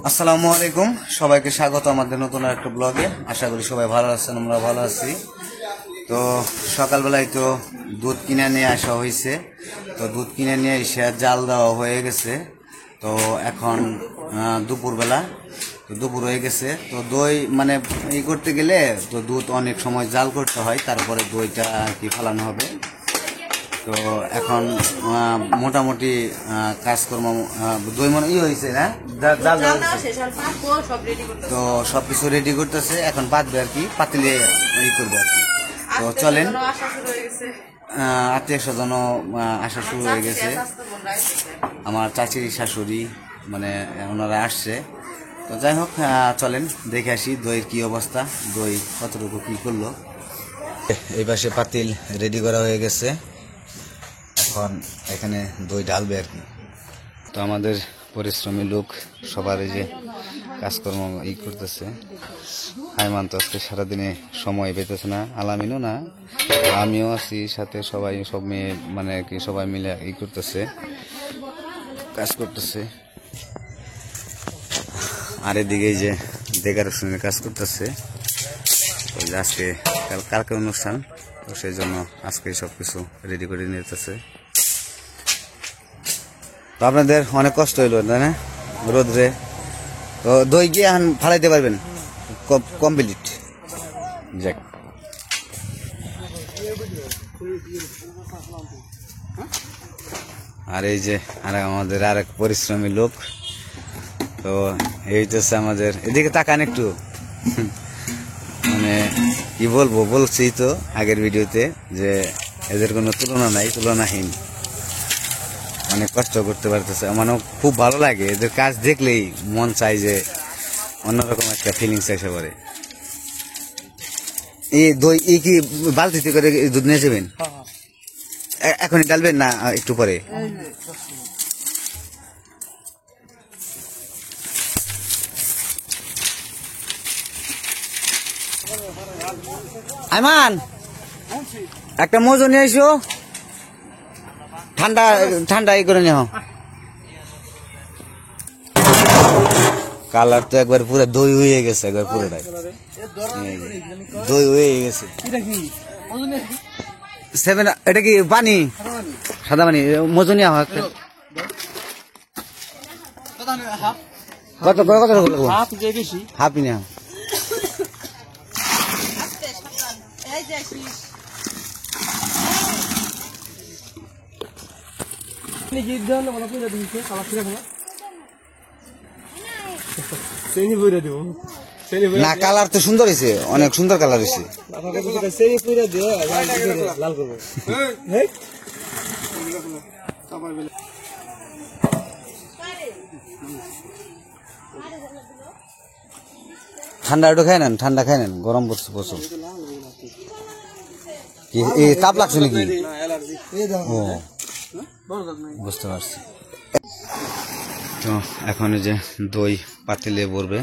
আসসালামু আলাইকুম, সবাইকে স্বাগত আমাদের নতুন একটা ব্লগে। আশা করি সবাই ভালো আছেন, আমরা ভালো আছি। তো সকালবেলায় তো দুধ কিনে নিয়ে আসা হয়েছে। তো দুধ কিনে নিয়ে এসে জাল দেওয়া হয়ে গেছে। তো এখন দুপুরবেলা, তো দুপুর হয়ে গেছে। তো দই মানে ই করতে গেলে তো দুধ অনেক সময় জাল করতে হয়, তারপরে দইটা আর কি ফেলানো হবে। তো এখন মোটামুটি কাজকর্ম দই মনে হয়েছে না, তো সবকিছু রেডি করতেছে। এখন বাদবে আর কি, পাতিলে ই করবে আর কি। তো চলেন, আত্মীয় স্বজন আসা শুরু হয়ে গেছে। আমার চাচির শাশুড়ি মানে ওনারা আসছে। তো যাই হোক, চলেন দেখে আসি দইয়ের কি অবস্থা, দই কতটুকু কি করলো। এই পাশে পাতিল রেডি করা হয়ে গেছে, এখন এখানে দই ঢালবে আর কি। তো আমাদের পরিশ্রমী লোক সবার এই যে কাজকর্ম ই করতেছে। হাইমান তো আজকে সারাদিনে সময় পেতেছে না, আলামিনও না, আমিও আছি সাথে, সবাই সব মেয়ে মানে কি সবাই মিলে ই করতেছে, কাজ করতেছে। আর এদিকে এই যে ডেকোরেশনের কাজ করতেছে। ওই যে আজকে কালকে অনুষ্ঠান, তো সেই জন্য আজকে সব কিছু রেডি করে নিতেছে। তো আপনাদের অনেক কষ্ট হইল তাই না রোদ্রে। তো দই গিয়ে এখন ফালাইতে পারবেন কমপ্লিট। যাক, আর এই যে আর আমাদের আরেক পরিশ্রমী লোক। তো এই তো আমাদের এদিকে তাকান একটু, মানে কি বলবো, বলছি তো আগের ভিডিওতে যে এদের কোনো তুলনা নাই, তুলনাহীন। অনেক কষ্ট করতে পারতেছে, মানে খুব ভালো লাগে এদের কাজ দেখলেই মন চাই যে অন্যরকম একটা ফিলিংস এসে পড়ে। এই দই কি বালতিতে করে দুধ নিয়ে যাবেন? এখনই ডালবেন না একটু পরে? আইমান, একটা মজু নিয়ে এসো, ঠান্ডা ঠান্ডা ই করে নিও। কালার তো একবার পুরো দই হয়ে গেছে, একবার পুরোটাই দই হয়ে গেছে। সেভেন, এটা কি পানি? সাদা পানি, মজু নিয়ে কত কত হাফ নিয়ে না। কালার তো সুন্দর হয়েছে, অনেক সুন্দর কালার হয়েছে। ঠান্ডা একটু খাই নেন, ঠান্ডা খাই নেন, গরম পড়ছে প্রচুর। তাপ লাগছে নাকি? ও বুঝতে পারছি। তো এখন এই যে দই পাতিলে ভরবে।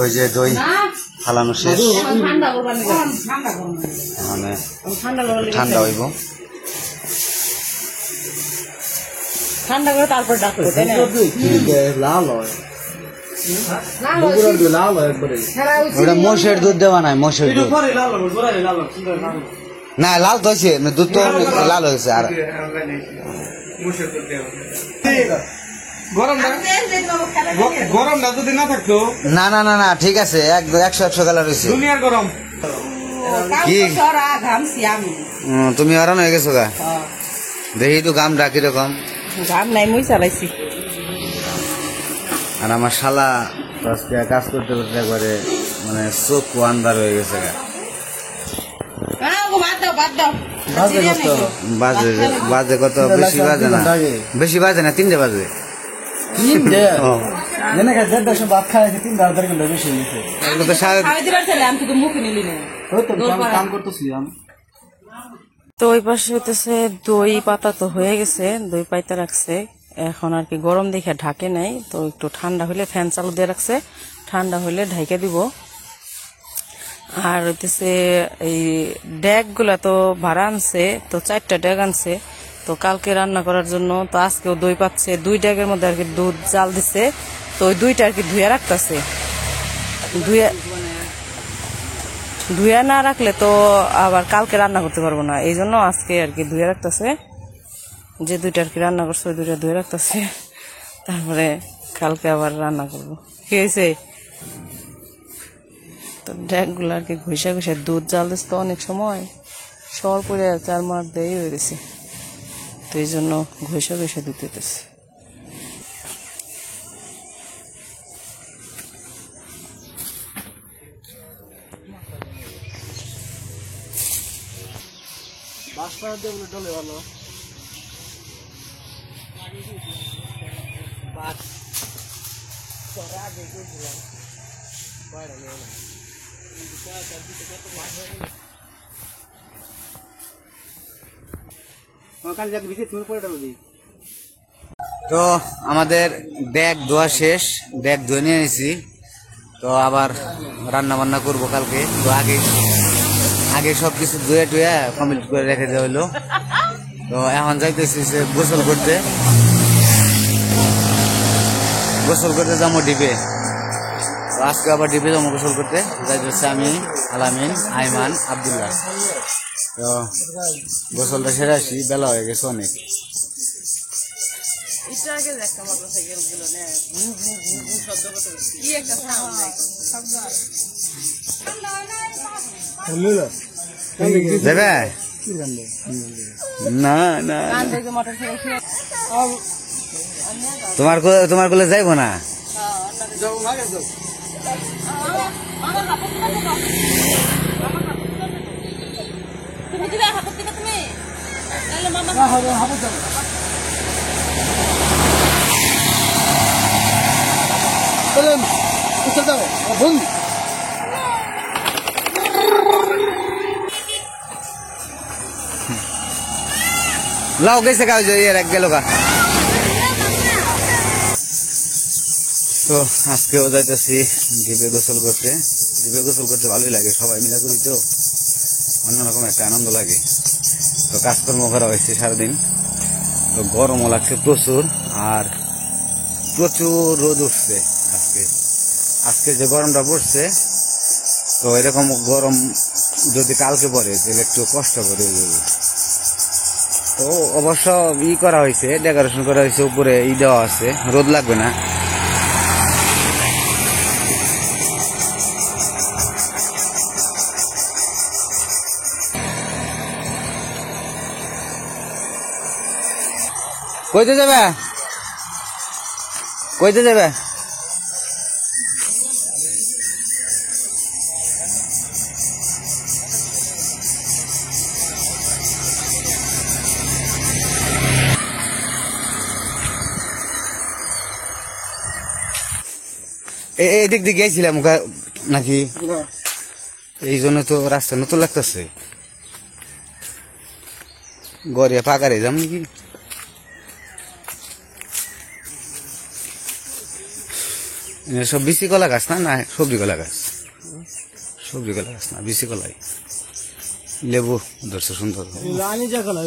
ওই যে দই ফালানো শেষ, মানে ঠান্ডা হইব। ঠান্ডা করে তারপর ডাকবো, তাই না? ওটা মোষের দুধ দেওয়া নাই, মোষের দুধ না, লাল তো হয়েছে, দুধ তো লাল হয়েছে। আর গরমটা যদি না থাকতো, না না না না ঠিক আছে, 100 কালার হয়েছে। দুনিয়ার গরম কি সরা ঘামছি আমি তুমি হারান হয়ে গেছো গা দেখি তো গামটা কিরকম। ঘাম নাই মুই চালাইছি আর আমার শালা তো আজকে কাজ করতে করতে একবারে মানে চোখ আন্দার হয়ে গেছে গা। বাজে বাজে কত বেশি বাজে না, বেশি বাজে না, 3টে বাজে। এগুলো তো তো ওই পাশে হইতেছে দই পাতা তো হয়ে গেছে, দই পাইতে রাখছে এখন আর কি গরম দেখে ঢাকে নাই, তো একটু ঠান্ডা হইলে ফ্যান চালু দিয়ে রাখছে, ঠান্ডা হইলে ঢাইকে দিব। আর হইতেছে এই ড্যাগ গুলা তো ভাড়া আনছে, তো 4টা ড্যাগ আনছে, তো কালকে রান্না করার জন্য। তো আজকেও দই পাচ্ছে, 2 ড্যাগের মধ্যে আর কি দুধ জাল দিছে, তো ওই 2টা আর কি ধুয়ে রাখতেছে। ধুয়ে না রাখলে তো আবার কালকে রান্না করতে পারবো না, এই জন্য আজকে আর কি ধুয়ে রাখতেছে। যে 2টা আর কি রান্না করছে ওই 2টা ধুয়ে রাখতেছে, তারপরে কালকে আবার রান্না করবো। কি হয়েছে? তো ড্যাগগুলো আর কি ঘষে ঘষে দুধ জাল দিচ্ছে, তো অনেক সময় সর পরে 4 মাস দেরি হয়ে গেছে, তো এই জন্য ঘষে ঘষে দুধ দিতেছে। তো আমাদের ব্যাগ ধোয়া শেষ, ব্যাগ ধুয়ে নিয়ে এসেছি, তো আবার রান্না বান্না করবো কালকে। তো আগে সবকিছু ধুয়ে টুয়ে কমপ্লিট করে রেখে দেওয়া হলো। তো এখন যাইতেছি গোসল করতে যাবো ডিপে। তো আজকে আবার ডিপে যাবো গোসল করতে, যাইতেছে আমি, আলামিন, আইমান, আব্দুল্লাহ। তো গোসলটা সেরে আসি, বেলা হয়ে গেছে অনেক। যাবে না না তোমার কোলে যাইবো না। লাও গেছে কাজ এক গেল গা। তো আজকেও যাইতেছি ডিপে গোসল করতে। ডিপে গোসল করতে ভালোই লাগে, সবাই মিলা করি তো অন্যরকম একটা আনন্দ লাগে। তো কাজকর্ম করা হয়েছে সারাদিন, তো গরমও লাগছে প্রচুর, আর প্রচুর রোদ উঠছে আজকে যে গরমটা পড়ছে, তো এরকম গরম যদি কালকে পড়ে তাহলে একটু কষ্ট করে যাবে। তো অবশ্য করা হয়েছে, ডেকোরেশন করা হয়েছে, উপরে দেওয়া আছে, রোদ লাগবে না। কইতে যাবে এদিক দিয়ে গেছিলাম নাকি, এই জন্য তো রাস্তা নতুন লাগতেছে। গড়িয়া পাকারে যাম নাকি। সব বিচি কলা গাছ না সবজি কলা গাছ না, বিচি কলাই। লেবু ধরছে সুন্দর, আনিজা কলা,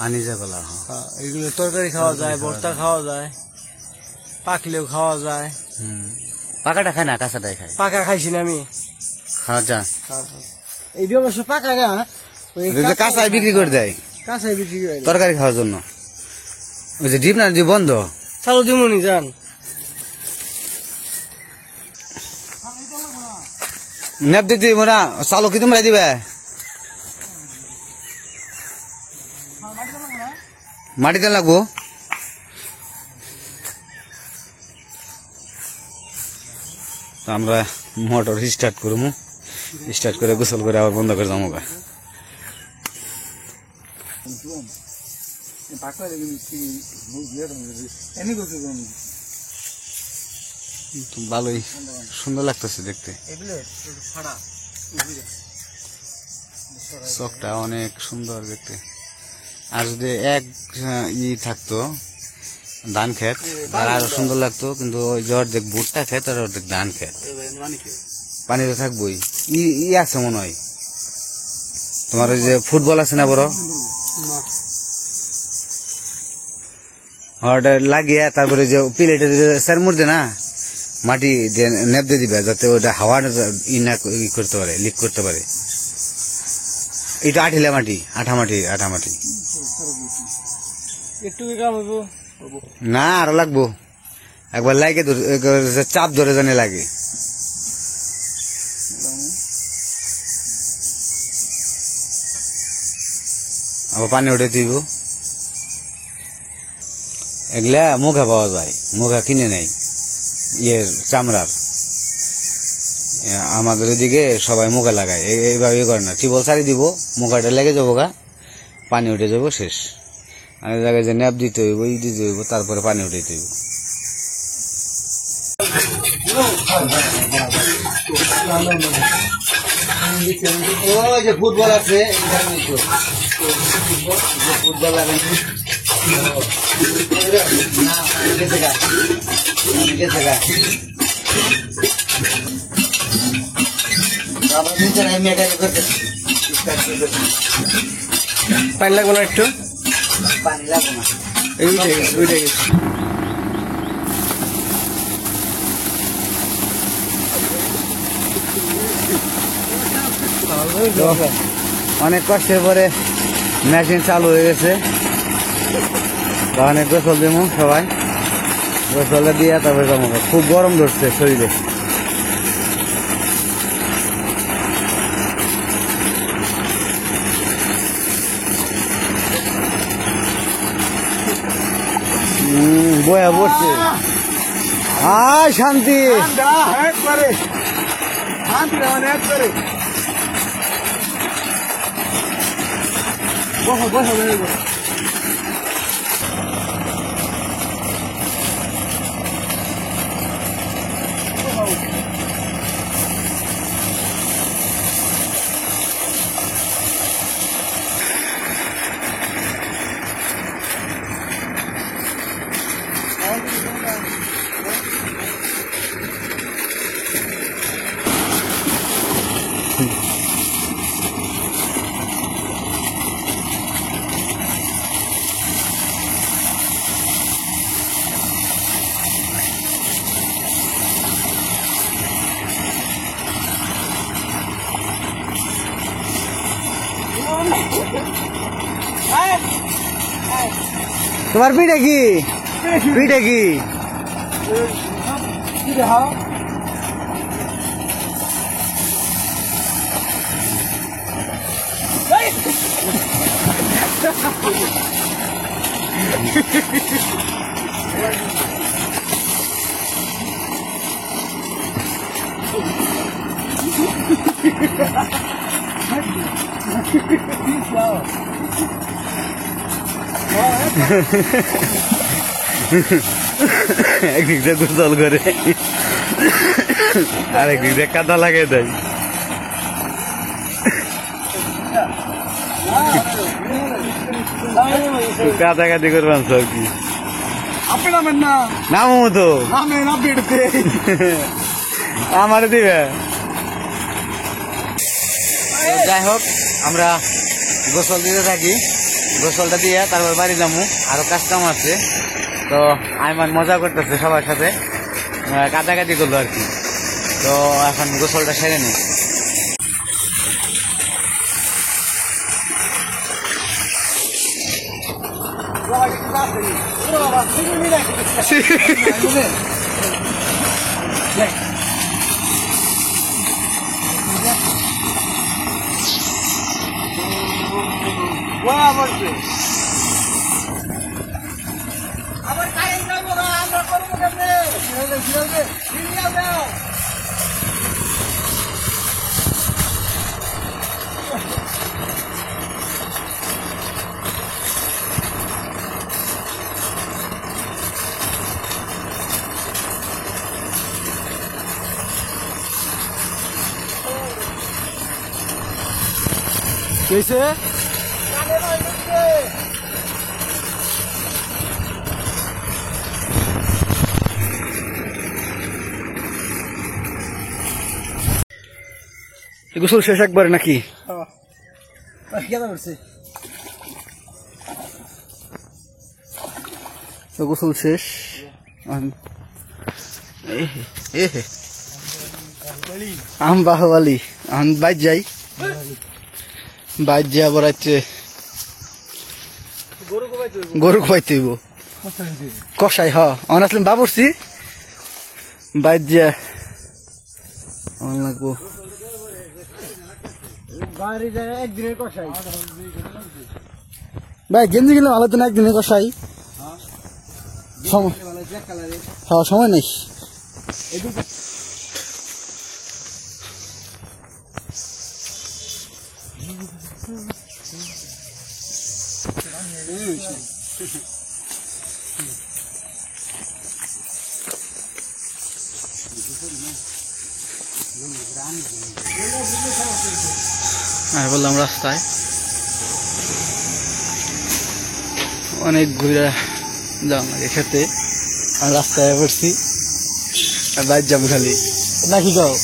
আনিজা কলা। এগুলো তরকারি খাওয়া যায়, ভর্তা খাওয়া যায়, পাকলেও খাওয়া যায়। পাকাটা খায় না, কাঁচাটাই খায়। পাকা খাইছি না আমি, খাওয়া যা। এই অবশ্য পাকা না, কাঁচাই বিক্রি করে দেয়, কাঁচাই বিক্রি করে তরকারি খাওয়ার জন্য। ওই যে ডিপ না বন্ধ, চালু দিমুনি যান। নেপ দিতে দিব না, চালু কি তোমরা দিবে? মাটিতে লাগবো। তো আমরা মোটর স্টার্ট করবো, স্টার্ট করে গোসল করে আবার বন্ধ করে যাবো গা। তো ভালোই সুন্দর লাগতেছে দেখতে, চকটা অনেক সুন্দর দেখতে। আর যদি এক থাকতো ধান ক্ষেত তার আরো সুন্দর লাগতো, কিন্তু ওই যে অর্ধেক ভুট্টা ক্ষেত আর অর্ধেক ধান ক্ষেত, পানি তো থাকবোই। আছে মনে হয় তোমার ওই যে ফুটবল আছে না বড়, ওটা লাগিয়ে তারপরে যে প্লেটের স্যার মুড়তে না মাটি নেপ দিয়ে দিবে, যাতে ওটা হাওয়ার ই করতে পারে, লিক করতে পারে। এটা আঠিলা মাটি, আঠা মাটি একটু কাম হইব না, আরো লাগবো। একবার লাগে চাপ ধরে জানে লাগে। আবার পানি উঠে দিব। এগুলা মুখা পাওয়া যায়, মুখা কিনে নেই ইয়ের চামড়ার। আমাদের এদিকে সবাই মুখা লাগায়, এইভাবে করে না, টিবল সারি দিব, মুখাটা লেগে যাবো গা, পানি উঠে যাবো, শেষ। আর এই জায়গায় যে ন্যাপ দিতে হইব, দিতে হইব, তারপরে পানি উঠাইতে হইব। ফুটবল আছে, ফুটবল পানি লাগবে না একটু, পানি লাগবে না, ওইটাই অনেক কষ্টের পরে মেশিন চালু হয়ে গেছে। অনেক গোসল দিব সবাই, গোসলটা দিয়ে তারপরে যাবো। খুব গরম ধরছে শরীরে। বয়া বসছে, আয় শান্তি। তোমার পিঠে কি, পিঠে কি? একদিক দিয়ে গোসল করে আর একদিক দিয়ে কাদা লাগাই দেয়। কাদাকাদি করবেন সব কি নামো তো আমার দিবে। যাই হোক, আমরা গোসল দিতে থাকি, গোসলটা দিয়ে তারপর বাড়ি যাবো, আরো কাজ কাম আছে। তো আইমান মজা করতেছে সবার সাথে, কাদাকাদি করলো আর কি। তো এখন গোসলটা সেরে নিই। कैसे গোসল শেষ একবারে নাকি? তো গোসল শেষ। আম বাহবালি আম বাইর যাই, বাইর যা আবার রাত্রে গরু খাইতে হইব কষাই। হ অন আসলাম বাবরছি বাইর যা লাগবো ভাই। গেঞ্জি কিনলাম ভালো তো না, একদিনের কষাই হ্যাঁ সময় নেই। বললাম রাস্তায় অনেক ঘুরে যাও লাগে খেতে, আর রাস্তায় পড়ছি আর বাইর যাবো খালি নাকি গাও।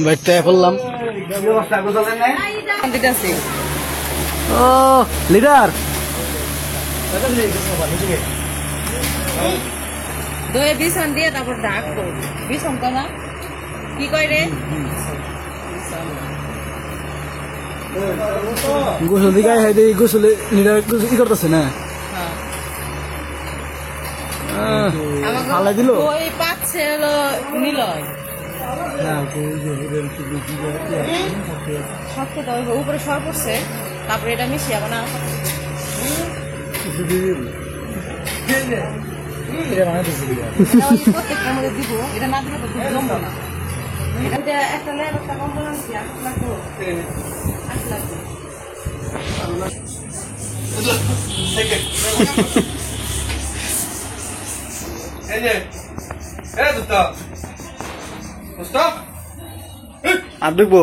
বাইরতে বললাম ও লিডার দই বিছন দিয়ে তারপর ঢাকবো। বিছন তো না কি কয় রে? গোসল দিকে গোসলে লিডার ই করতেছে না, ফালাই দিল। ওই পাচ্ছে হলো নিলয় সবটা উপরে সর পড়ছে, তারপরে এটা মিশিয়ে আবার না প্রত্যেকটার মধ্যে দিব। এটা না দিলে তো দুধ জমবো না। এটা একটা লেয়ার একটা কম্বল আনছি, 8 লাগবে 8 লাগবে। আর ঢুকবো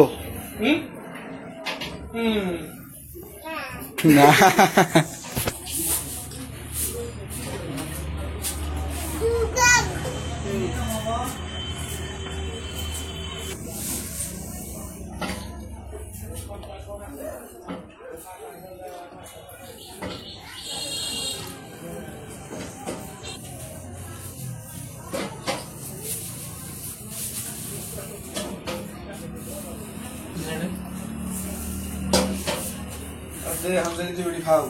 না। हमसे जो वीडियो खाओ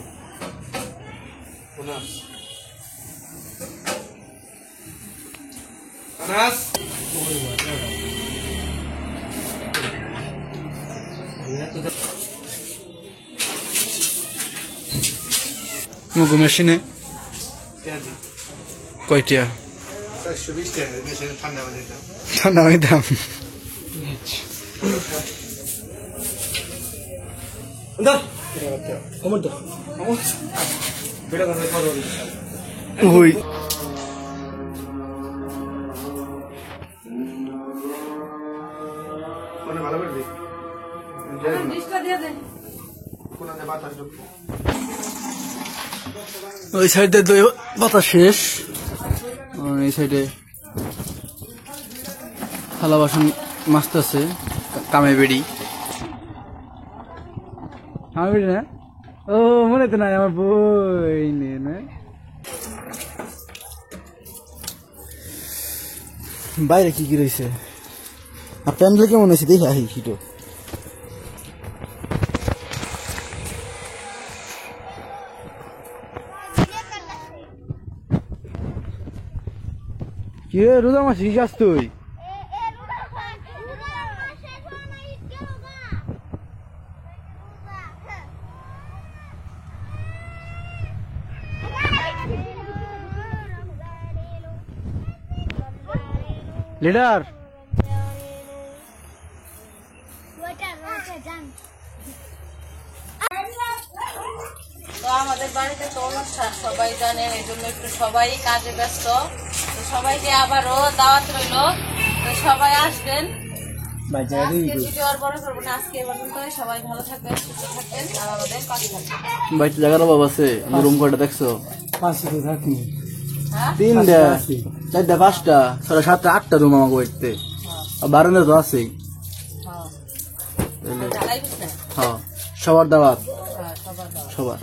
अनास अनास মুগু মেশিনে কয়টিয়া 120 টাকা মেশিনে ঠান্ডা বাজে দাম ঠান্ডা হয়ে দাম দাও কমর দাও ভিডিও করে ফটো ওই মানে ভালো করবি ডিশটা দিয়ে দে। কোন বাতাস ঢুকবে ওই সাইডে দই পাতা শেষ, আর এই সাইডে থালা বাসন মাজতেছে কামে বেড়ি। কামে বেড়ি না, ও মনে তো নাই আমার বই নিয়ে না। বাইরে কি কি রয়েছে আর প্যান্ডেল কেমন হয়েছে দেখে আহি হিটো। কি রে রোজা মাস কি কাজ তুই? লিডার তো আমাদের বাড়িতে তো অনুষ্ঠান সবাই জানেন, এই জন্য একটু সবাই কাজে ব্যস্ত। তো সবাইকে আবারও দাওয়াত রইল, তো সবাই আসবেন। আজকে ভিডিও আর বড় করবো না, আজকে এ পর্যন্ত। সবাই ভালো থাকবেন, সুস্থ থাকবেন, আর আমাদের পাশে থাকবেন। বাড়িতে জায়গার অভাব আছে, রুম কয়টা দেখছো? পাঁচশো থাকি হ্যাঁ 3টা 4টা 5টা 6টা 7টা 8টা রুম আমাকে বাড়িতে, আর বারান্দা তো আছেই। ঢালাই বুঝলেন? হ্যাঁ সবার দাওয়াত, সবার দাওয়াত। সবার।